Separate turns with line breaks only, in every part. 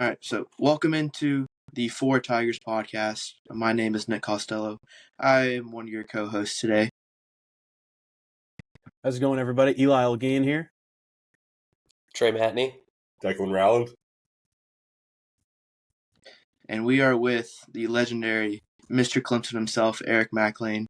All right, so welcome into the Four Tigers podcast. My name is Nick Costello. I am one of your co-hosts today.
How's it going, everybody? Eli Algain here.
Trey Matney.
Declan Rowland.
And we are with the legendary Mr. Clemson himself, Eric Mac Lain,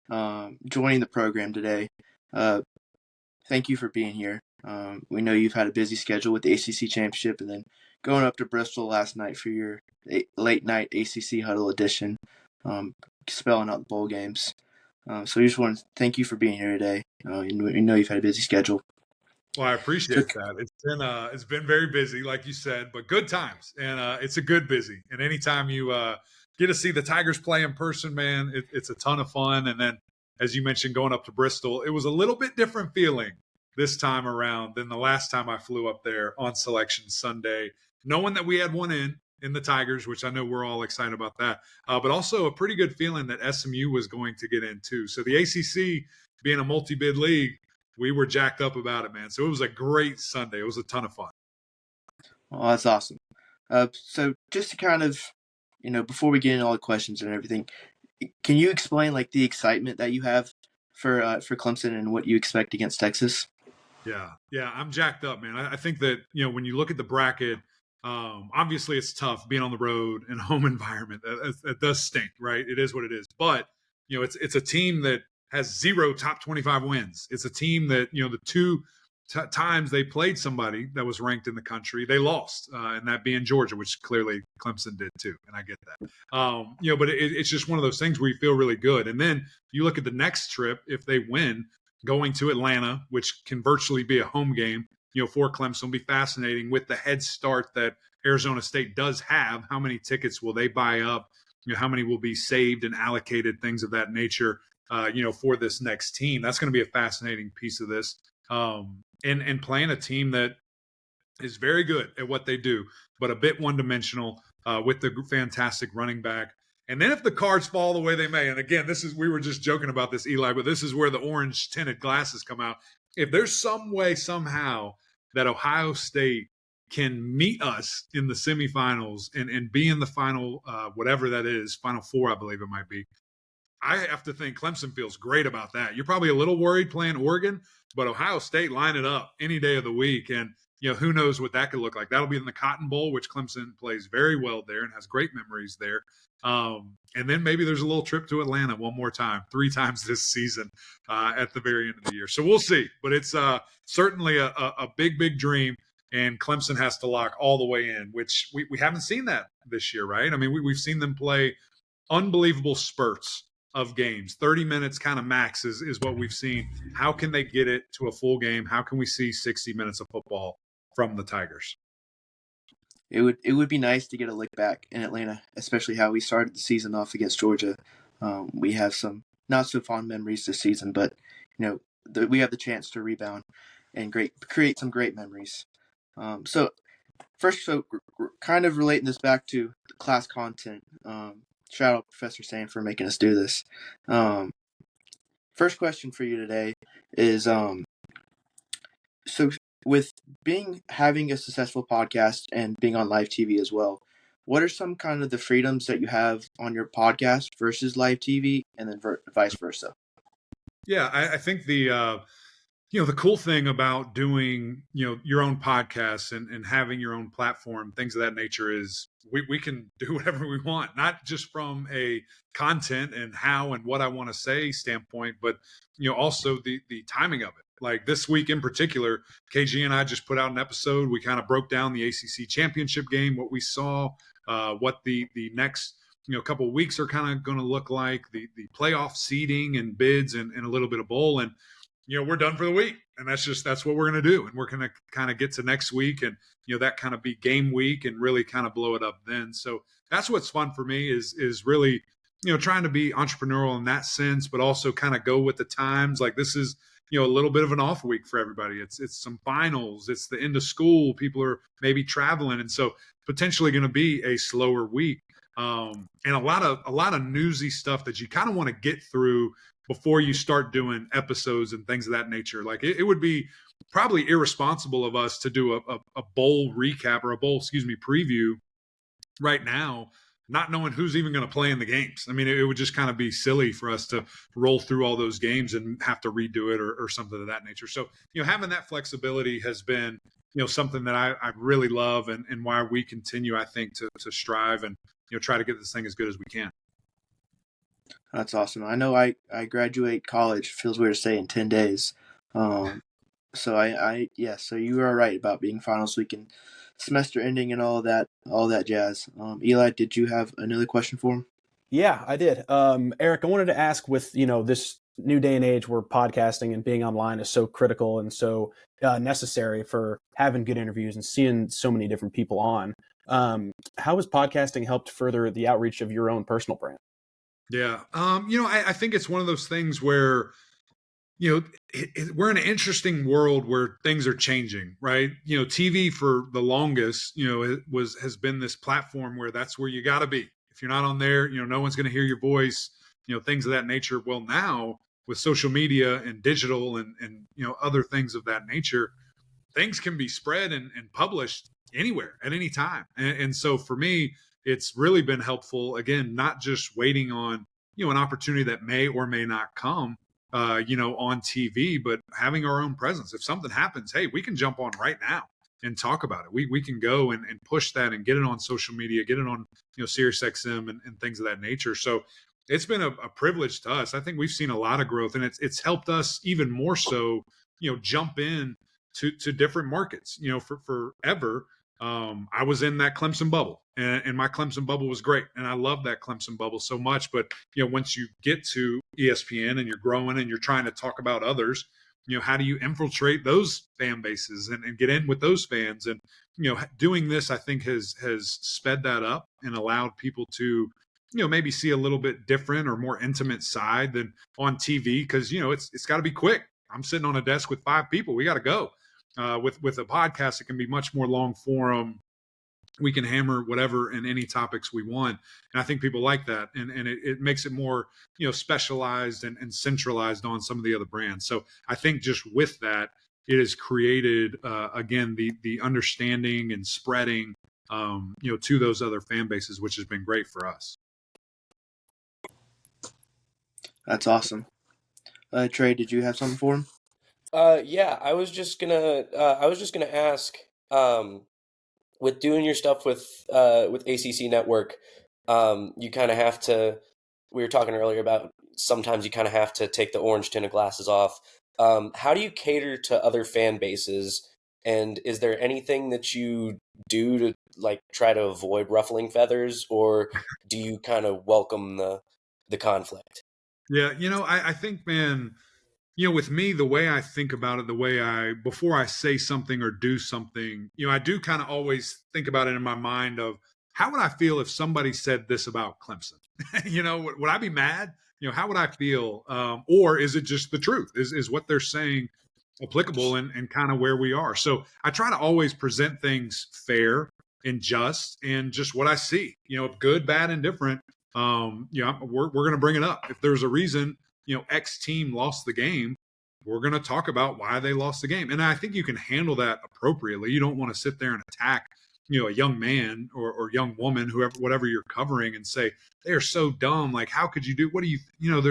joining the program today. Thank you for being here. We know you've had a busy schedule with the ACC Championship and then going up to Bristol last night for your late-night ACC Huddle edition, spelling out the bowl games. So we just want to thank you for being here today. We know you've had a busy schedule.
Well, I appreciate that. It's been very busy, like you said, but good times, and it's a good busy. And anytime you get to see the Tigers play in person, man, it's a ton of fun. And then, as you mentioned, going up to Bristol, it was a little bit different feeling this time around than the last time I flew up there on Selection Sunday, knowing that we had one in the Tigers, which I know we're all excited about that, but also a pretty good feeling that SMU was going to get in too. So the ACC being a multi-bid league, we were jacked up about it, man. So it was a great Sunday. It was a ton of fun.
Well, that's awesome. So just to kind of, before we get into all the questions and everything, can you explain like the excitement that you have for Clemson and what you expect against Texas?
Yeah, I'm jacked up, man. I think that, when you look at the bracket, obviously it's tough being on the road in a home environment. That does stink, right? It is what it is. But, it's a team that has 0 top 25 wins. It's a team that, the two times they played somebody that was ranked in the country, they lost, and that being Georgia, which clearly Clemson did too, and I get that. But it's just one of those things where you feel really good. And then you look at the next trip, if they win, going to Atlanta, which can virtually be a home game, for Clemson, will be fascinating with the head start that Arizona State does have. How many tickets will they buy up? How many will be saved and allocated, things of that nature, for this next team. That's going to be a fascinating piece of this. And playing a team that is very good at what they do, but a bit one-dimensional with the fantastic running back. And then if the cards fall the way they may, and again, we were just joking about this, Eli, but this is where the orange tinted glasses come out. If there's some way, somehow, that Ohio State can meet us in the semifinals and be in the final, whatever that is, Final Four, I believe it might be, I have to think Clemson feels great about that. You're probably a little worried playing Oregon, but Ohio State line it up any day of the week. And, who knows what that could look like. That'll be in the Cotton Bowl, which Clemson plays very well there and has great memories there. And then maybe there's a little trip to Atlanta one more time, 3 times this season at the very end of the year. So we'll see. But it's certainly a big, big dream. And Clemson has to lock all the way in, which we haven't seen that this year, right? I mean, we've seen them play unbelievable spurts of games. 30 minutes kind of max is what we've seen. How can they get it to a full game? How can we see 60 minutes of football from the Tigers?
It would be nice to get a lick back in Atlanta, especially how we started the season off against Georgia. We have some not so fond memories this season, but we have the chance to rebound and create some great memories. So kind of relating this back to the class content. Shout out Professor Sam for making us do this. First question for you today is so with having a successful podcast and being on live TV as well, what are some kind of the freedoms that you have on your podcast versus live TV, and then vice versa?
Yeah, I think the cool thing about doing, your own podcast and having your own platform, things of that nature, is we can do whatever we want, not just from a content and how and what I want to say standpoint, but, also the timing of it. Like this week in particular, KG and I just put out an episode. We kind of broke down the ACC championship game, what we saw, what the next couple of weeks are kind of going to look like, the playoff seeding and bids and a little bit of bowl. And we're done for the week, and that's what we're going to do. And we're going to kind of get to next week and, that kind of be game week and really kind of blow it up then. So that's what's fun for me is really, trying to be entrepreneurial in that sense, but also kind of go with the times. Like this is, a little bit of an off week for everybody. It's some finals. It's the end of school. People are maybe traveling. And so potentially going to be a slower week. And a lot of newsy stuff that you kind of want to get through before you start doing episodes and things of that nature. Like it would be probably irresponsible of us to do a bowl recap or a bowl, preview right now, not knowing who's even going to play in the games. I mean, it would just kind of be silly for us to roll through all those games and have to redo it or something of that nature. So, having that flexibility has been, something that I really love and why we continue, I think, to strive and, try to get this thing as good as we can.
That's awesome. I know I graduate college, feels weird to say, in 10 days. So so you are right about being finals week and semester ending and all that jazz. Eli, did you have another question for him?
Yeah, I did. Eric, I wanted to ask, with this new day and age where podcasting and being online is so critical and so necessary for having good interviews and seeing so many different people on, how has podcasting helped further the outreach of your own personal brand?
Yeah. I think it's one of those things where, we're in an interesting world where things are changing, right? TV for the longest, has been this platform where that's where you got to be. If you're not on there, no one's going to hear your voice, things of that nature. Well, now with social media and digital and other things of that nature, things can be spread and published anywhere at any time. And so for me, it's really been helpful, again, not just waiting on, an opportunity that may or may not come, on TV, but having our own presence. If something happens, hey, we can jump on right now and talk about it. We can go and push that and get it on social media, get it on, SiriusXM and things of that nature. So it's been a privilege to us. I think we've seen a lot of growth, and it's helped us even more so, jump in to different markets. For forever, I was in that Clemson bubble, and my Clemson bubble was great, and I love that Clemson bubble so much. But once you get to ESPN and you're growing and you're trying to talk about others, how do you infiltrate those fan bases and get in with those fans? And doing this, I think, has sped that up and allowed people to maybe see a little bit different or more intimate side than on TV, because it's got to be quick. I'm sitting on a desk with 5 people. We got to go. With a podcast, it can be much more long form. We can hammer whatever and any topics we want. And I think people like that. And it makes it more, specialized and centralized on some of the other brands. So I think just with that, it has created, again, the understanding and spreading, to those other fan bases, which has been great for us.
That's awesome. Trey, did you have something for him?
Yeah, I was just gonna ask, with doing your stuff with ACC Network, you kind of have to. We were talking earlier about sometimes you kind of have to take the orange tinted glasses off. How do you cater to other fan bases? And is there anything that you do to try to avoid ruffling feathers, or do you kind of welcome the conflict?
Yeah, I think, man, with me, the way I think about it, before I say something or do something, I do kind of always think about it in my mind of how would I feel if somebody said this about Clemson? Would I be mad? How would I feel? Or is it just the truth? Is what they're saying applicable and kind of where we are? So I try to always present things fair and just and just what I see, good, bad, and different. We're going to bring it up. If there's a reason, X team lost the game, we're going to talk about why they lost the game. And I think you can handle that appropriately. You don't want to sit there and attack, a young man or young woman, whatever you're covering, and say, they are so dumb. Like, how could you do, what do you,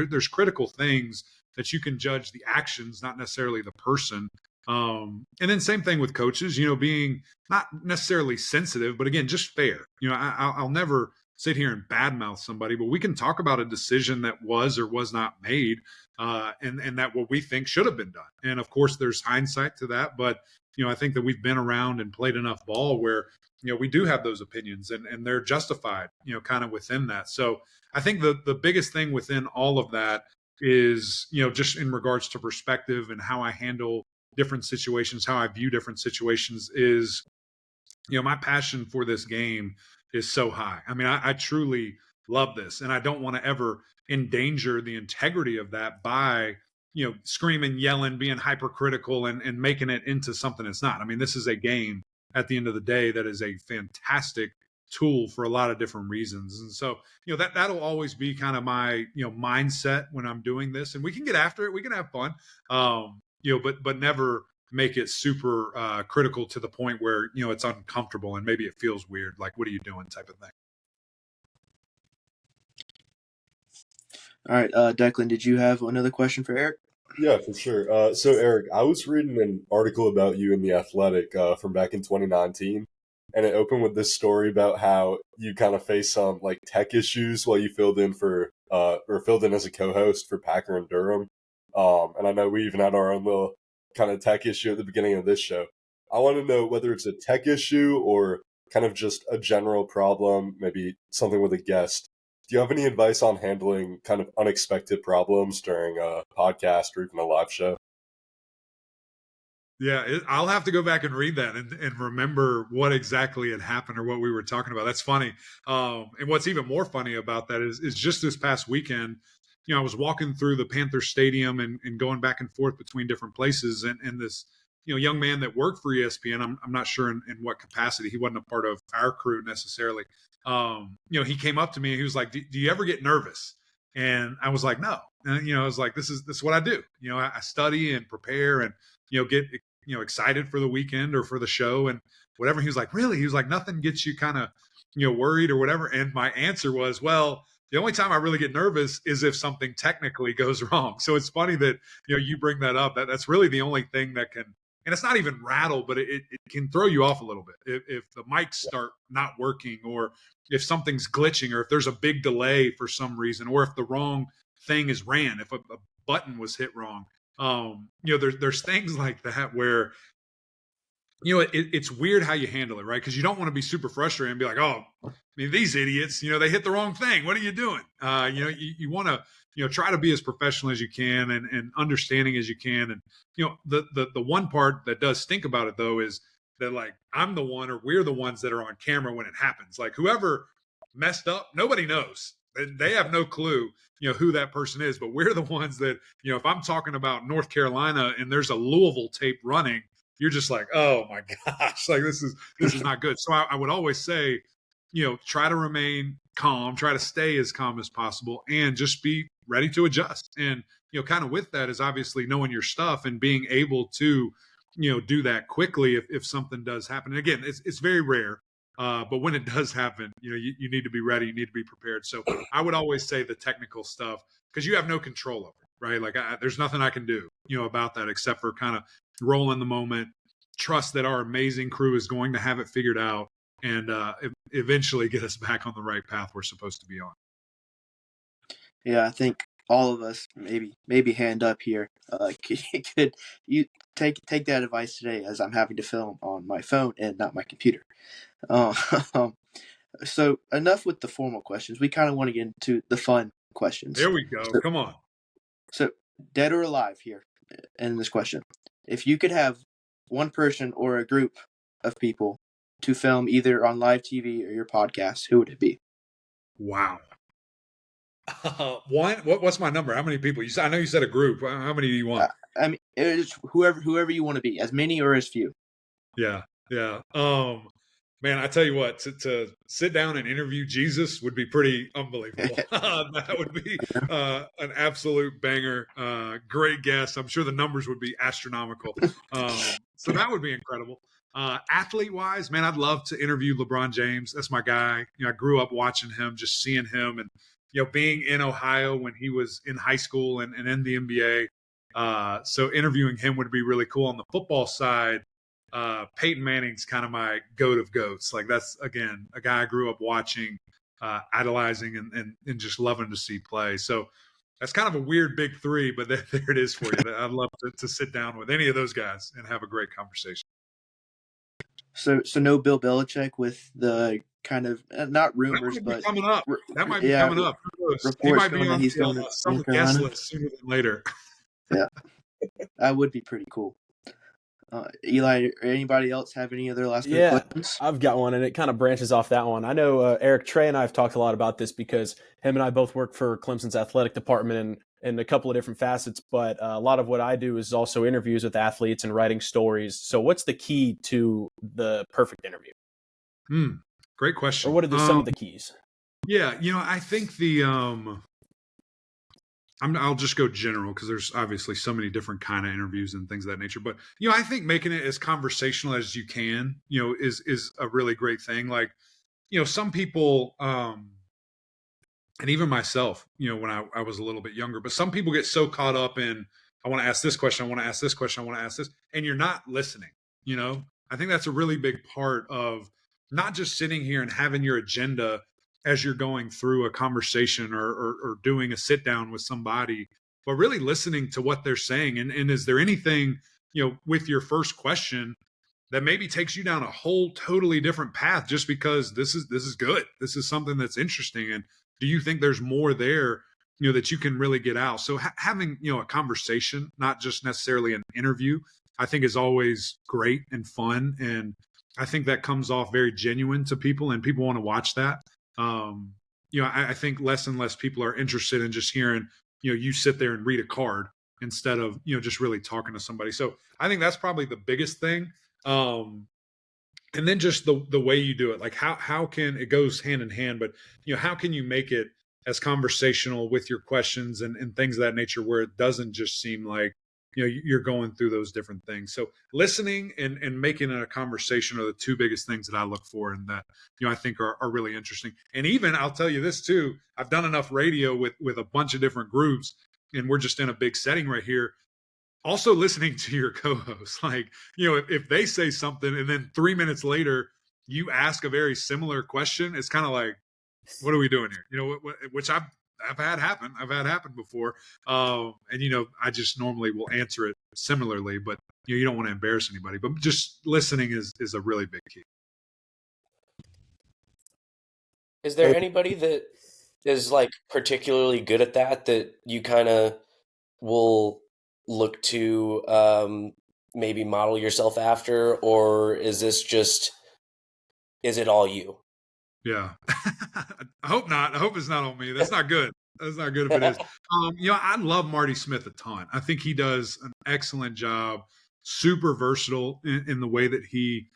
there's critical things that you can judge the actions, not necessarily the person. And then same thing with coaches, being not necessarily sensitive, but again, just fair. I'll never sit here and badmouth somebody, but we can talk about a decision that was or was not made, and that what we think should have been done. And of course, there's hindsight to that, but I think that we've been around and played enough ball where we do have those opinions, and they're justified, kind of within that. So I think the biggest thing within all of that is just in regards to perspective and how I handle different situations, how I view different situations is, my passion for this game is so high. I mean, I truly love this, and I don't want to ever endanger the integrity of that by, screaming, yelling, being hypercritical and making it into something it's not. I mean, this is a game at the end of the day that is a fantastic tool for a lot of different reasons. And so, that'll always be kind of my, mindset when I'm doing this, and we can get after it. We can have fun, but never, make it super critical to the point where, it's uncomfortable and maybe it feels weird. Like, what are you doing type of thing.
All right, Declan, did you have another question for Eric?
Yeah, for sure. So, Eric, I was reading an article about you in The Athletic from back in 2019, and it opened with this story about how you kind of faced some like tech issues while you filled in as a co-host for Packer and Durham. And I know we even had our own little kind of tech issue at the beginning of this show. I want to know whether it's a tech issue or kind of just a general problem, maybe something with a guest. Do you have any advice on handling kind of unexpected problems during a podcast or even a live show?
Yeah, I'll have to go back and read that and remember what exactly had happened or what we were talking about. That's funny. And what's even more funny about that is just this past weekend, I was walking through the Panther Stadium and going back and forth between different places. And this, young man that worked for ESPN, I'm not sure in what capacity. He wasn't a part of our crew necessarily. He came up to me and he was like, do you ever get nervous? And I was like, no. And, I was like, this is what I do. I study and prepare and, get excited for the weekend or for the show and whatever. He was like, really? He was like, nothing gets you kind of, worried or whatever. And my answer was, well, the only time I really get nervous is if something technically goes wrong. So it's funny that, you bring that up. That's really the only thing that can, and it's not even rattle, but it can throw you off a little bit. If the mics start not working or if something's glitching or if there's a big delay for some reason, or if the wrong thing is ran, if a button was hit wrong, there's things like that where, it's weird how you handle it, right? Because you don't want to be super frustrated and be like, oh, I mean, these idiots, they hit the wrong thing. What are you doing? You want to, try to be as professional as you can and understanding as you can. And, the one part that does stink about it, though, is that, like, I'm the one or we're the ones that are on camera when it happens. Like, whoever messed up, nobody knows. They have no clue, who that person is. But we're the ones that, if I'm talking about North Carolina and there's a Louisville tape running, you're just like, oh my gosh, like this is not good. So I would always say, try to remain calm, try to stay as calm as possible, and just be ready to adjust. And, kind of with that is obviously knowing your stuff and being able to, do that quickly if something does happen. And again, it's very rare. But when it does happen, you need to be ready, you need to be prepared. So I would always say the technical stuff, because you have no control over it, right? Like there's nothing I can do, about that except for kind of roll in the moment, trust that our amazing crew is going to have it figured out and eventually get us back on the right path we're supposed to be on.
Yeah, I think all of us, maybe hand up here, could you take that advice today, as I'm having to film on my phone and not my computer. So enough with the formal questions. We kind of want to get into the fun questions.
There we go. Come on.
So dead or alive here in this question. If you could have one person or a group of people to film either on live TV or your podcast, who would it be?
Wow. One? What's my number? How many people? I know you said a group. How many do you want?
I mean, it's whoever you want to be, as many or as few.
Yeah. Man, I tell you what, to sit down and interview Jesus would be pretty unbelievable. That would be an absolute banger. Great guest. I'm sure the numbers would be astronomical. So that would be incredible. Athlete-wise, man, I'd love to interview LeBron James. That's my guy. I grew up watching him, just seeing him, and being in Ohio when he was in high school and in the NBA. So interviewing him would be really cool. On the football side, Peyton Manning's kind of my goat of goats. Like that's, again, a guy I grew up watching, idolizing and just loving to see play. So that's kind of a weird big three, but there it is for you. I'd love to sit down with any of those guys and have a great conversation.
So no Bill Belichick with the kind of not rumors, but
coming up. That might be coming up. He might be on some of the guest list sooner than later.
Yeah, that would be pretty cool. Eli, or anybody else have any other last questions?
I've got one, and it kind of branches off that one. I know Eric, Trey, and I have talked a lot about this because him and I both work for Clemson's athletic department in a couple of different facets, but a lot of what I do is also interviews with athletes and writing stories. So what's the key to the perfect interview?
Great question.
Or what are some of the keys?
Yeah, I think I'll just go general because there's obviously so many different kind of interviews and things of that nature. But I think making it as conversational as you can, is a really great thing. Like, some people, and even myself, when I was a little bit younger, but some people get so caught up in, I want to ask this question, I want to ask this question, I want to ask this, and you're not listening. I think that's a really big part of not just sitting here and having your agenda as you're going through a conversation or doing a sit down with somebody, but really listening to what they're saying. And is there anything, with your first question that maybe takes you down a whole totally different path just because this is good. This is something that's interesting. And do you think there's more there, that you can really get out? So having, a conversation, not just necessarily an interview, I think is always great and fun. And I think that comes off very genuine to people and people want to watch that. I think less and less people are interested in just hearing, you sit there and read a card instead of, just really talking to somebody. So I think that's probably the biggest thing. And then just the way you do it, like how can it goes hand in hand, but how can you make it as conversational with your questions and things of that nature where it doesn't just seem like you're going through those different things. So listening and making it a conversation are the two biggest things that I look for and that I think are really interesting. And even I'll tell you this too, I've done enough radio with a bunch of different groups, and we're just in a big setting right here. Also listening to your co-host, like, if they say something and then 3 minutes later you ask a very similar question, it's kind of like, what are we doing here? Which I've had happen. I've had happen before. And, I just normally will answer it similarly, but you don't want to embarrass anybody, but just listening is a really big key.
Is there anybody that is like particularly good at that you kind of will look to maybe model yourself after, or is it all you?
Yeah. I hope not. I hope it's not on me. That's not good. That's not good if it is. I love Marty Smith a ton. I think he does an excellent job, super versatile in the way that he,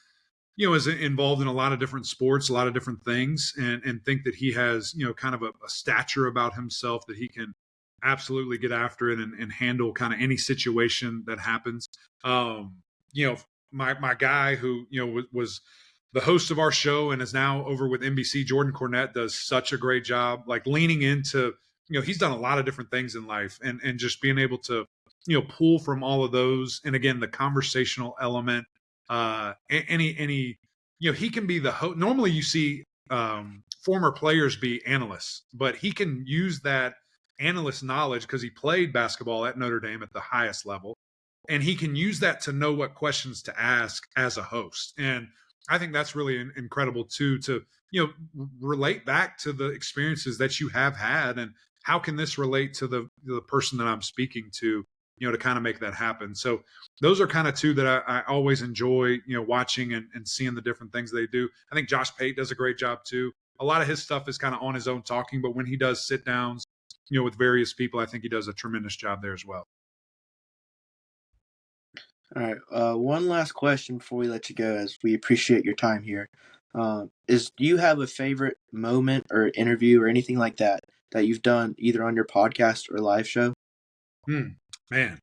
is involved in a lot of different sports, a lot of different things, and think that he has, kind of a stature about himself that he can absolutely get after it and handle kind of any situation that happens. My guy who, was the host of our show and is now over with NBC, Jordan Cornette, does such a great job, like leaning into, he's done a lot of different things in life and just being able to, pull from all of those. And again, the conversational element, any, he can be the host. Normally you see former players be analysts, but he can use that analyst knowledge because he played basketball at Notre Dame at the highest level. And he can use that to know what questions to ask as a host. And I think that's really incredible too, to, relate back to the experiences that you have had and how can this relate to the person that I'm speaking to, to kind of make that happen. So those are kind of two that I always enjoy, watching and seeing the different things they do. I think Josh Pate does a great job too. A lot of his stuff is kind of on his own talking, but when he does sit downs, with various people, I think he does a tremendous job there as well.
All right. One last question before we let you go, as we appreciate your time here. Do you have a favorite moment or interview or anything like that you've done either on your podcast or live show?
Man,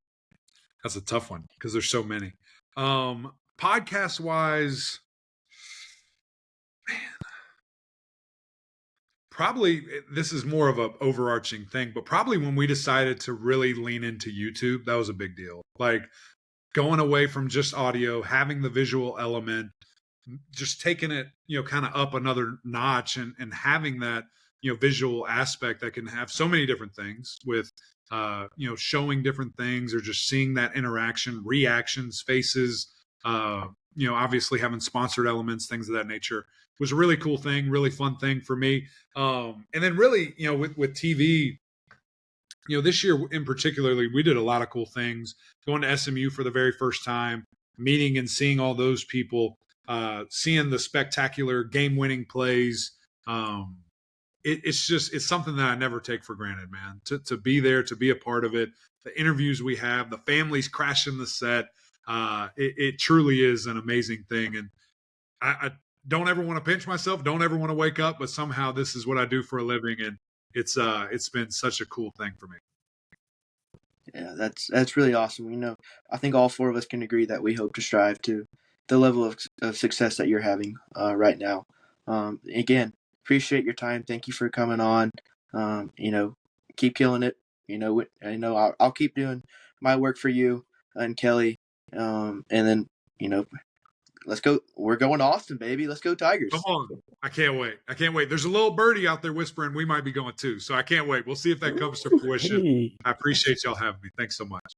that's a tough one because there's so many. Podcast wise, man, probably this is more of an overarching thing, but probably when we decided to really lean into YouTube, that was a big deal. Like going away from just audio, having the visual element, just taking it, kind of up another notch and having that, visual aspect that can have so many different things with, showing different things or just seeing that interaction, reactions, faces, obviously having sponsored elements, things of that nature was a really cool thing, really fun thing for me. And then really, with TV, this year in particularly, we did a lot of cool things, going to SMU for the very first time, meeting and seeing all those people, seeing the spectacular game-winning plays. It's something that I never take for granted, man, to be there, to be a part of it. The interviews we have, the families crashing the set. It truly is an amazing thing. And I don't ever want to pinch myself, don't ever want to wake up, but somehow this is what I do for a living. And it's been such a cool thing for me.
Yeah, that's really awesome. I think all four of us can agree that we hope to strive to the level of success that you're having right now. Again, appreciate your time. Thank you for coming on. Keep killing it. I'll keep doing my work for you and Kelly. And then, let's go. We're going to Austin, baby. Let's go Tigers.
Come on. I can't wait. There's a little birdie out there whispering we might be going too. So I can't wait. We'll see if that comes to fruition.
Hey.
I appreciate y'all having me. Thanks so much.